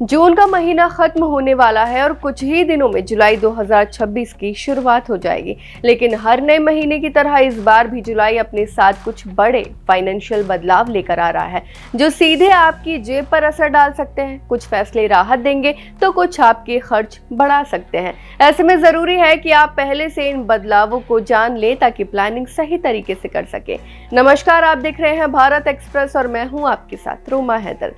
जून का महीना खत्म होने वाला है और कुछ ही दिनों में जुलाई 2026 की शुरुआत हो जाएगी। लेकिन हर नए महीने की तरह इस बार भी जुलाई अपने साथ कुछ बड़े फाइनेंशियल बदलाव लेकर आ रहा है, जो सीधे आपकी जेब पर असर डाल सकते हैं। कुछ फैसले राहत देंगे तो कुछ आपके खर्च बढ़ा सकते हैं। ऐसे में जरूरी है कि आप पहले से इन बदलावों को जान लें ताकि प्लानिंग सही तरीके से कर सके। नमस्कार, आप देख रहे हैं भारत एक्सप्रेस और मैं हूं आपके साथ रोमा हैदर।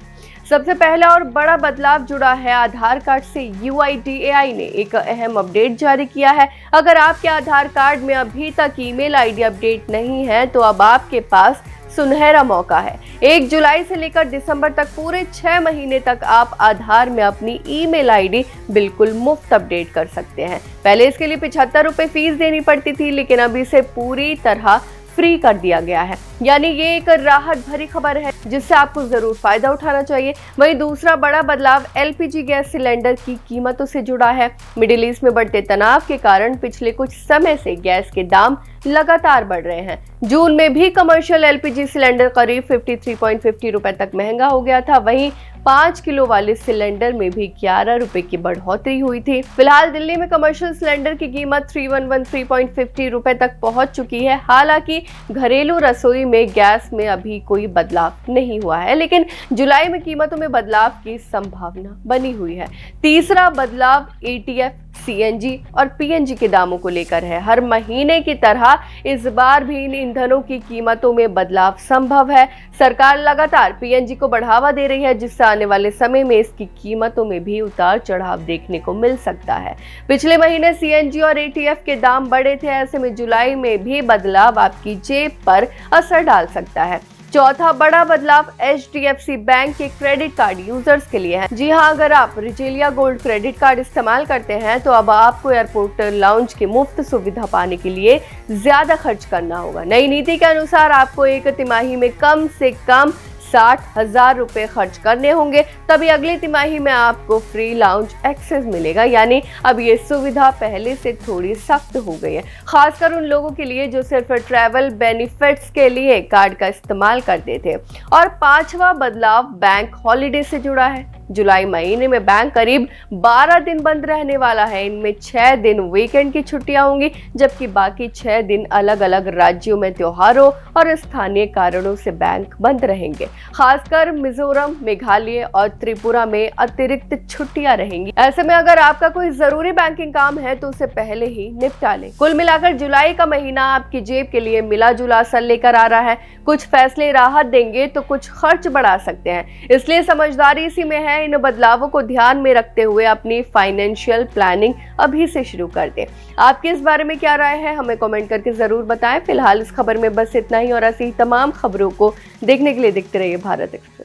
सबसे पहला और बड़ा बदलाव जुड़ा है आधार कार्ड से। UIDAI ने एक अहम अपडेट जारी किया है। अगर आपके आधार कार्ड में अभी तक ईमेल आईडी अपडेट नहीं है तो अब आपके पास सुनहरा मौका है। 1 जुलाई से लेकर दिसंबर तक पूरे 6 महीने तक आप आधार में अपनी ईमेल आईडी बिल्कुल मुफ्त अपडेट कर सकते हैं। पहले इसके लिए 75 रुपए फीस देनी पड़ती थी, लेकिन अब इसे पूरी तरह फ्री कर दिया गया है। यानी ये एक राहत भरी खबर है जिससे आपको जरूर फायदा उठाना चाहिए। वहीं दूसरा बड़ा बदलाव LPG गैस सिलेंडर की कीमतों से जुड़ा है। मिडिल ईस्ट में बढ़ते तनाव के कारण पिछले कुछ समय से गैस के दाम लगातार बढ़ रहे हैं। जून में भी कमर्शियल LPG सिलेंडर करीब 53.50 रुपए तक महंगा हो गया था। वहीं 5 किलो वाले सिलेंडर में भी 11 रुपए की बढ़ोतरी हुई थी। फिलहाल दिल्ली में कमर्शियल सिलेंडर की कीमत 3113.50 रुपए तक पहुंच चुकी है। हालांकि घरेलू रसोई में गैस में अभी कोई बदलाव नहीं हुआ है, लेकिन जुलाई में कीमतों में बदलाव की संभावना बनी हुई है। तीसरा बदलाव ATF, CNG और PNG के दामों को लेकर है। हर महीने की तरह इस बार भी इन ईंधनों की कीमतों में बदलाव संभव है। सरकार लगातार PNG को बढ़ावा दे रही है, जिससे आने वाले समय में इसकी कीमतों में भी उतार चढ़ाव देखने को मिल सकता है। पिछले महीने CNG और ATF के दाम बढ़े थे। ऐसे में जुलाई में भी बदलाव आपकी जेब पर असर डाल सकता है। चौथा बड़ा बदलाव HDFC बैंक के क्रेडिट कार्ड यूजर्स के लिए है। जी हां, अगर आप रिजेलिया गोल्ड क्रेडिट कार्ड इस्तेमाल करते हैं तो अब आपको एयरपोर्ट लाउंज की मुफ्त सुविधा पाने के लिए ज्यादा खर्च करना होगा। नई नीति के अनुसार आपको एक तिमाही में कम से कम 60,000 रुपए खर्च करने होंगे, तभी अगली तिमाही में आपको फ्री लाउंज एक्सेस मिलेगा। यानी अब ये सुविधा पहले से थोड़ी सख्त हो गई है, खासकर उन लोगों के लिए जो सिर्फ ट्रैवल बेनिफिट्स के लिए कार्ड का इस्तेमाल करते थे। और पांचवा बदलाव बैंक हॉलिडे से जुड़ा है। जुलाई महीने में बैंक करीब 12 दिन बंद रहने वाला है। इनमें 6 दिन वीकेंड की छुट्टियां होंगी, जबकि बाकी 6 दिन अलग अलग राज्यों में त्योहारों और स्थानीय कारणों से बैंक बंद रहेंगे। खासकर मिजोरम, मेघालय और त्रिपुरा में अतिरिक्त छुट्टियां रहेंगी। ऐसे में अगर आपका कोई जरूरी बैंकिंग काम है तो उसे पहले ही निपटा लें। कुल मिलाकर जुलाई का महीना आपकी जेब के लिए मिला जुला असर लेकर आ रहा है। कुछ फैसले राहत देंगे तो कुछ खर्च बढ़ा सकते हैं, इसलिए समझदारी इसी में है। इन बदलावों को ध्यान में रखते हुए अपनी फाइनेंशियल प्लानिंग अभी से शुरू कर दें। आपकी इस बारे में क्या राय है, हमें कमेंट करके जरूर बताएं। फिलहाल इस खबर में बस इतना ही और ऐसी ही तमाम खबरों को देखने के लिए देखते रहिए भारत एक्सप्रेस।